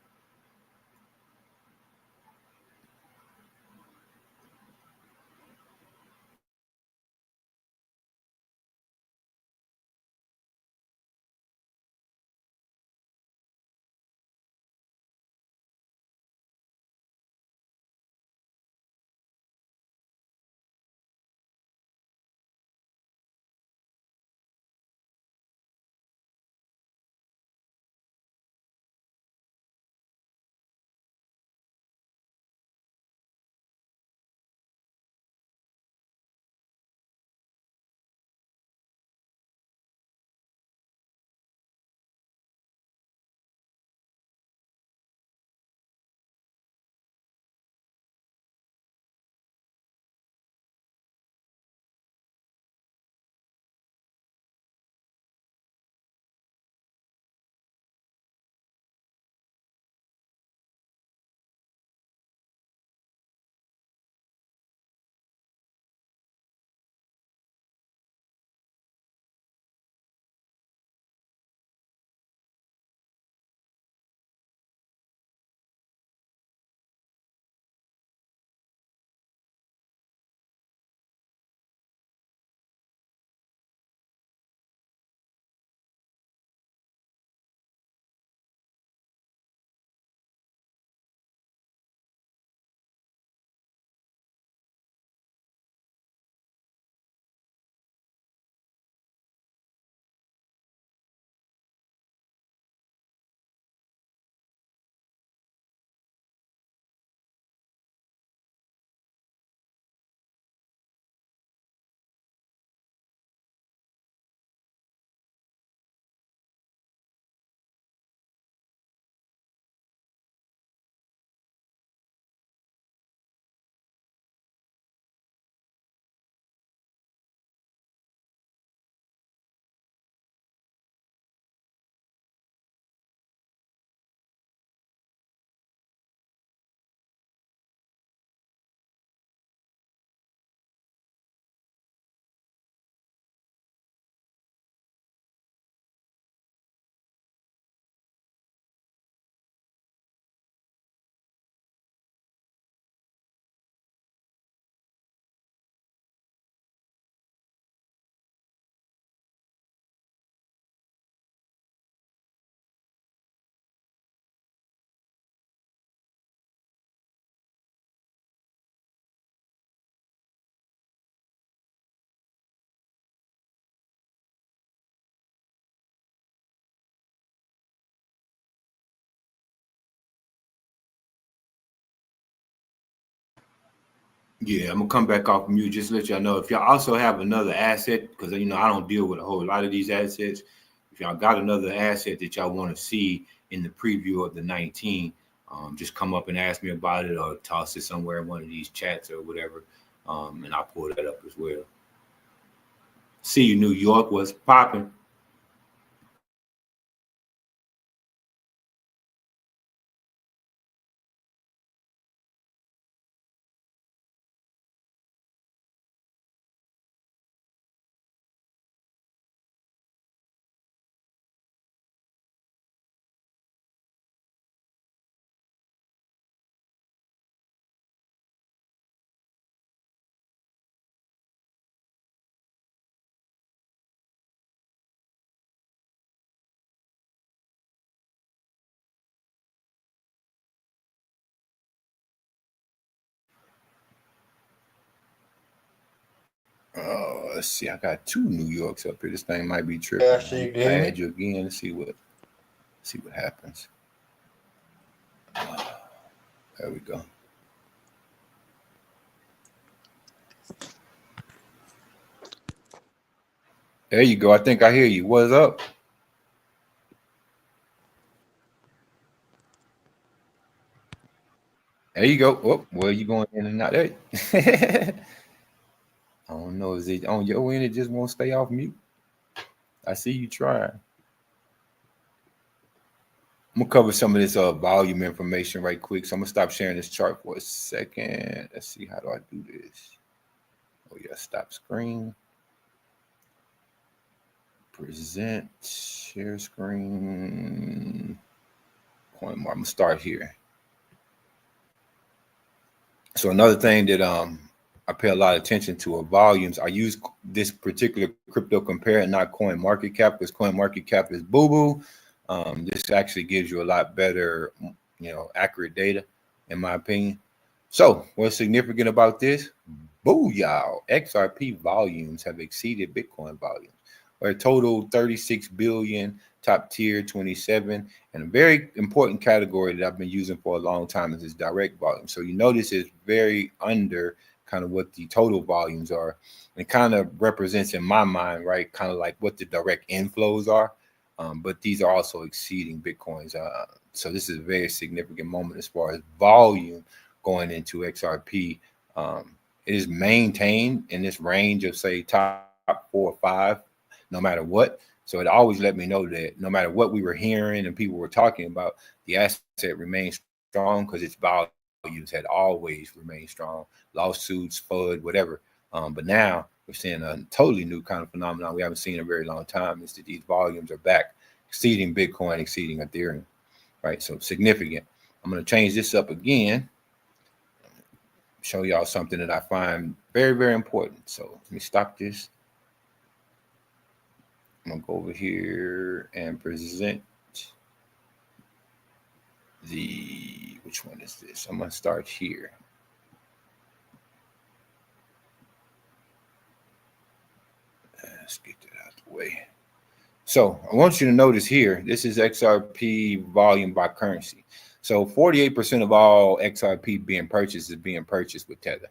Yeah, I'm gonna come back off mute. Just to let y'all know if y'all also have another asset, because I don't deal with a whole lot of these assets. If y'all got another asset that y'all want to see in the preview of the 19, just come up and ask me about it or toss it somewhere in one of these chats or whatever, and I'll pull that up as well. See you, New York. What's popping? Let's see. I got 2 New Yorks up here. This thing might be tripping. Yeah, so you can hear Add me? you again and see what happens. There we go. There you go. I think I hear you. What's up? There you go. Oh, well, you going in and out there. I don't know. Is it on your end? It just won't stay off mute. I see you trying. I'm gonna cover some of this volume information right quick. So I'm gonna stop sharing this chart for a second. Let's see, how do I do this? Oh yeah, stop screen. Present, share screen. Coin mark. I'm gonna start here. So another thing that I pay a lot of attention to are volumes. I use this particular crypto compare and not coin market cap, because coin market cap is boo boo. This actually gives you a lot better, accurate data, in my opinion. So what's significant about this? Booyah! XRP volumes have exceeded Bitcoin volumes. Or a total 36 billion, top tier 27. And a very important category that I've been using for a long time is this direct volume. So you notice it's very under kind of what the total volumes are. And it kind of represents, in my mind, right, kind of like what the direct inflows are. But these are also exceeding Bitcoins. So this is a very significant moment as far as volume going into XRP. It is maintained in this range of, say, top 4 or 5, no matter what. So it always let me know that no matter what we were hearing and people were talking about, the asset remains strong because its values had always remained strong. Lawsuits, FUD, whatever. But now we're seeing a totally new kind of phenomenon we haven't seen in a very long time, is that these volumes are back, exceeding Bitcoin, exceeding Ethereum, right? So significant. I'm going to change this up again, show y'all something that I find very, very important. So let me stop this. I'm going to go over here and present which one is this? I'm going to start here. Let's get that out of the way. So I want you to notice here, this is XRP volume by currency. So 48% of all XRP being purchased is being purchased with Tether,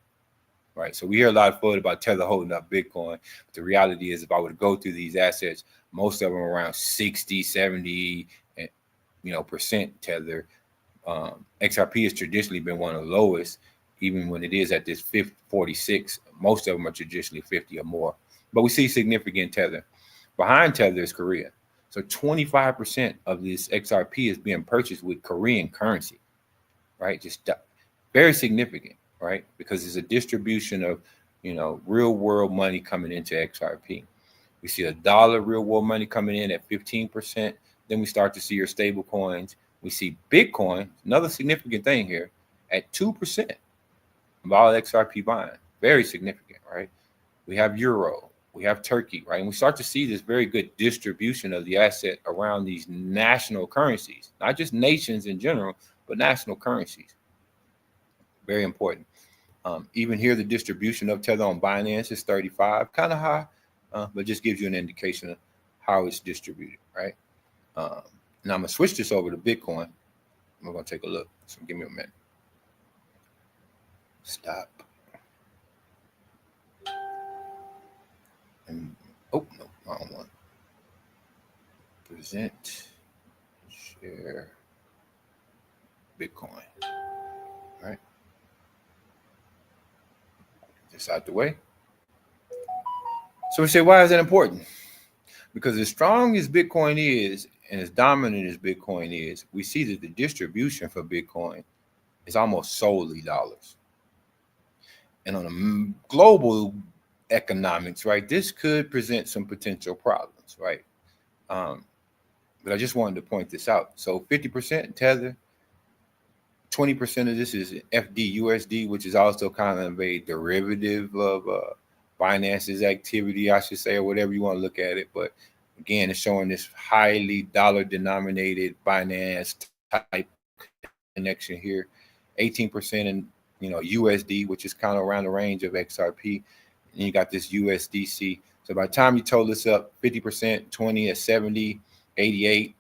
right? So we hear a lot of FUD about Tether holding up Bitcoin. But the reality is, if I were to go through these assets, most of them are around 60, 70, percent Tether. XRP has traditionally been one of the lowest, even when it is at this 46. Most of them are traditionally 50 or more. But we see significant Tether. Behind Tether is Korea. So 25% of this XRP is being purchased with Korean currency, right? Just very significant, right? Because it's a distribution of, real world money coming into XRP. We see a dollar real world money coming in at 15%. Then we start to see your stable coins. We see Bitcoin, another significant thing here, at 2% of all XRP buying. Very significant, right? We have Euro, we have Turkey, right? And we start to see this very good distribution of the asset around these national currencies, not just nations in general, but national currencies. Very important. Even here, the distribution of Tether on Binance is 35, kind of high, but just gives you an indication of how it's distributed, right? Now I'm gonna switch this over to Bitcoin. We're gonna take a look. So give me a minute. Stop. And oh no, wrong one. Present, share, Bitcoin. All right. This out the way. So we say, why is that important? Because as strong as Bitcoin is and as dominant as Bitcoin is, we see that the distribution for Bitcoin is almost solely dollars. And on a global economics, right, this could present some potential problems, right? But I just wanted to point this out. So 50% Tether, 20% of this is FDUSD, which is also kind of a derivative of Binance's activity, I should say, or whatever you want to look at it. But again, it's showing this highly dollar-denominated Binance type connection here. 18% in USD, which is kind of around the range of XRP. and you got this USDC. So by the time you total this up, 50%, 20 at 70, 88,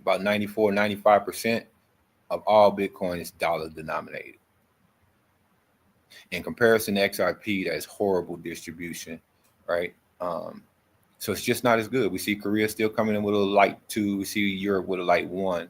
about 94, 95% of all Bitcoin is dollar denominated. In comparison to XRP, that's horrible distribution, right? So it's just not as good. We see Korea still coming in with a light 2. We see Europe with a light 1.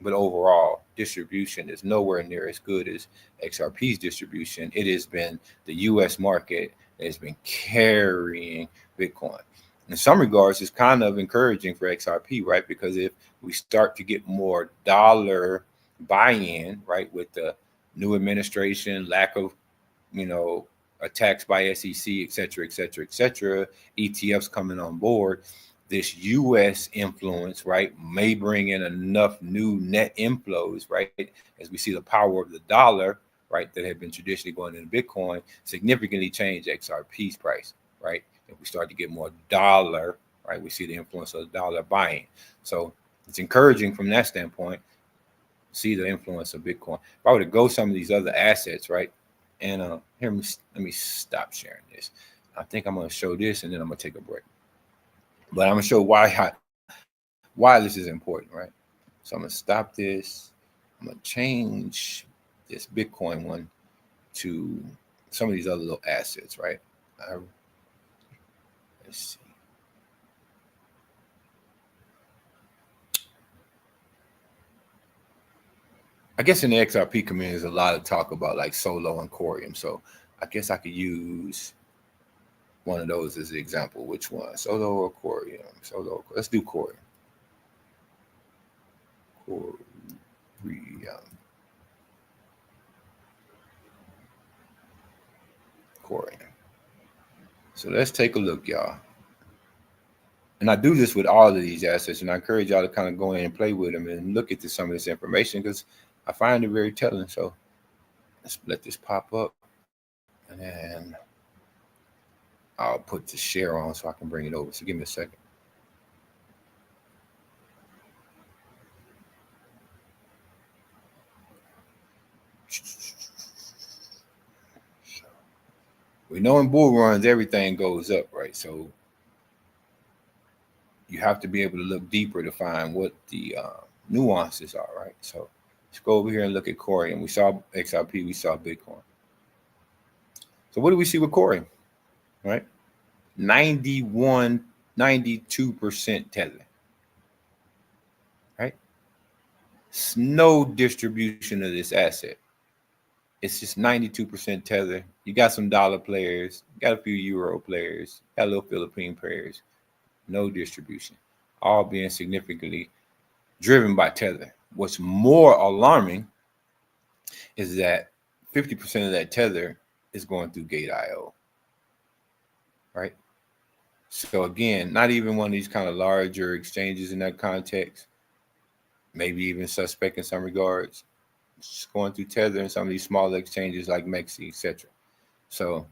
But overall, distribution is nowhere near as good as XRP's distribution. It has been the U.S. market that has been carrying Bitcoin. In some regards, it's kind of encouraging for XRP, right? Because if we start to get more dollar buy-in, right, with the new administration, lack of, attacks by SEC, et cetera, et cetera, et cetera, ETFs coming on board, this U.S. influence, right, may bring in enough new net inflows, right, as we see the power of the dollar, right, that had been traditionally going into Bitcoin, significantly change XRP's price, right? If we start to get more dollar, right, we see the influence of the dollar buying. So it's encouraging from that standpoint, see the influence of Bitcoin. If I were to go some of these other assets, right, and let me stop sharing this. I think I'm going to show this, and then I'm going to take a break. But I'm going to show why this is important, right? So I'm going to stop this. I'm going to change this Bitcoin one to some of these other little assets, right? Let's see. I guess in the XRP community, there's a lot of talk about like Solo and Corium. So I guess I could use one of those as an example. Which one? Solo or Corium? Solo. Let's do Corium. Corium. So let's take a look, y'all. And I do this with all of these assets, and I encourage y'all to kind of go in and play with them and look at some of this information because I find it very telling. So let's let this pop up, and then I'll put the share on so I can bring it over. So give me a second. We know in bull runs, everything goes up, right? So you have to be able to look deeper to find what the nuances are, right? So let's go over here and look at Corium. We saw XRP, we saw Bitcoin. So what do we see with Corium, right? 92% tether, right? It's no distribution of this asset. It's just 92% tether. You got some dollar players, you got a few euro players, got a little Philippine players. No distribution, all being significantly driven by tether. What's more alarming is that 50% of that tether is going through Gate.io, right? So again, not even one of these kind of larger exchanges in that context, maybe even suspect in some regards, just going through tether and some of these smaller exchanges like Mexi, etc. So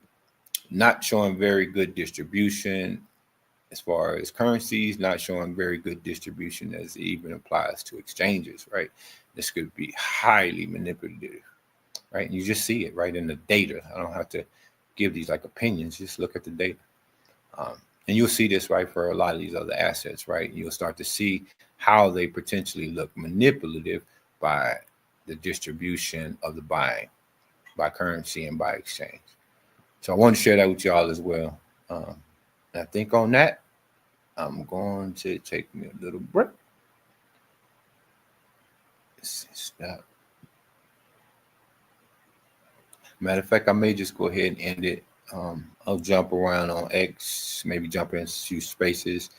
not showing very good distribution as far as currencies, not showing very good distribution as it even applies to exchanges, right? This could be highly manipulative, right? And you just see it right in the data. I don't have to give these like opinions, just look at the data. And you'll see this, right, for a lot of these other assets, right? You'll start to see how they potentially look manipulative by the distribution of the buying by currency and by exchange. So I want to share that with y'all as well. I think on that, I'm going to take me a little break. Stop. Matter of fact, I may just go ahead and end it. I'll jump around on X, maybe jump into spaces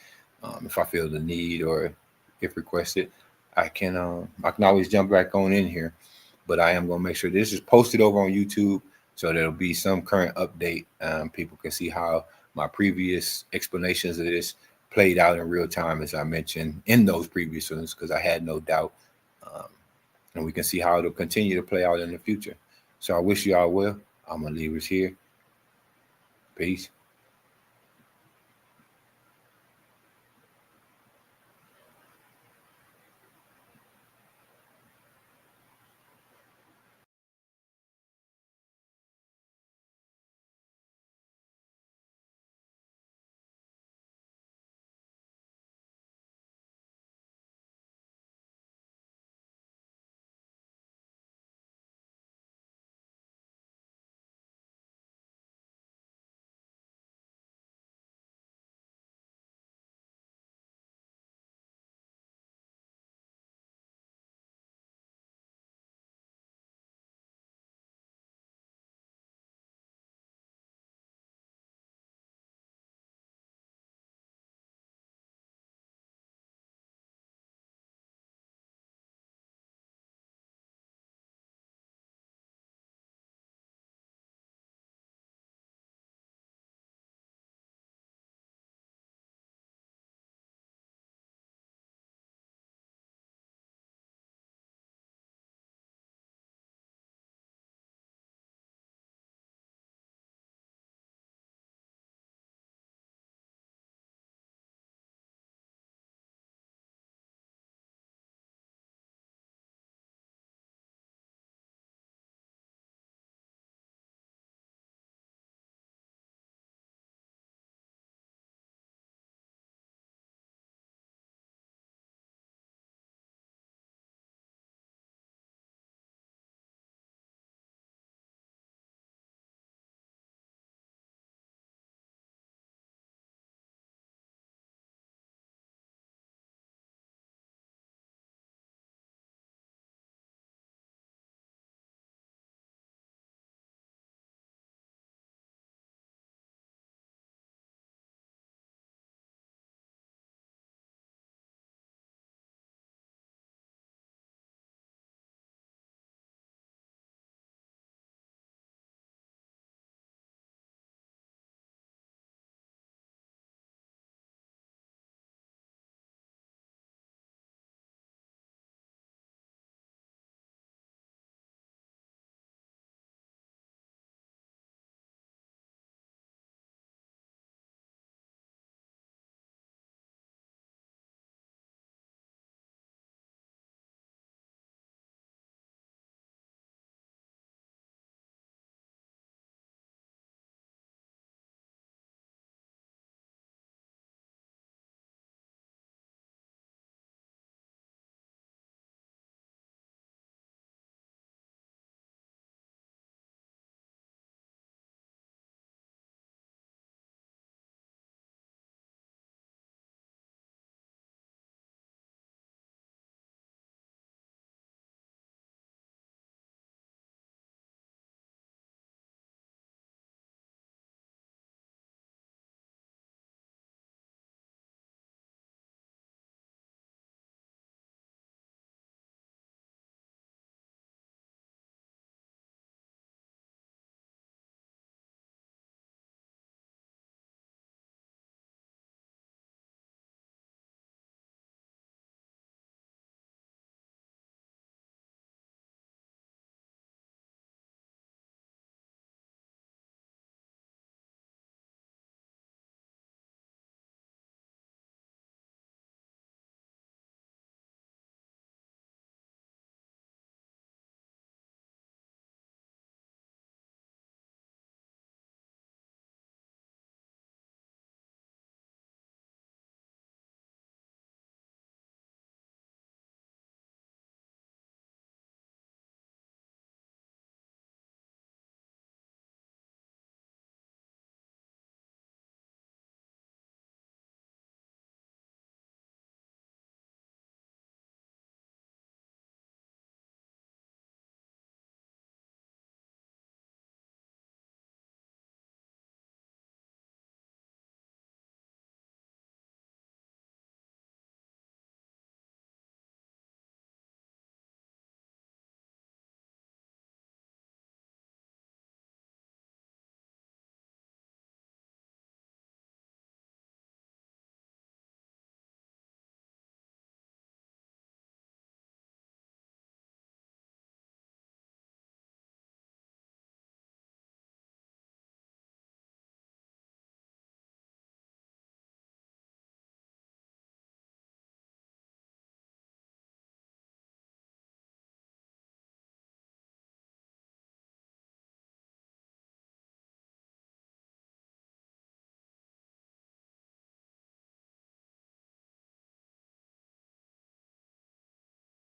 if I feel the need or if requested. I can always jump back on in here, but I am going to make sure this is posted over on YouTube so there'll be some current update. People can see how my previous explanations of this played out in real time, as I mentioned in those previous ones, because I had no doubt. And we can see how it'll continue to play out in the future. So I wish you all well. I'm going to leave us here. Peace.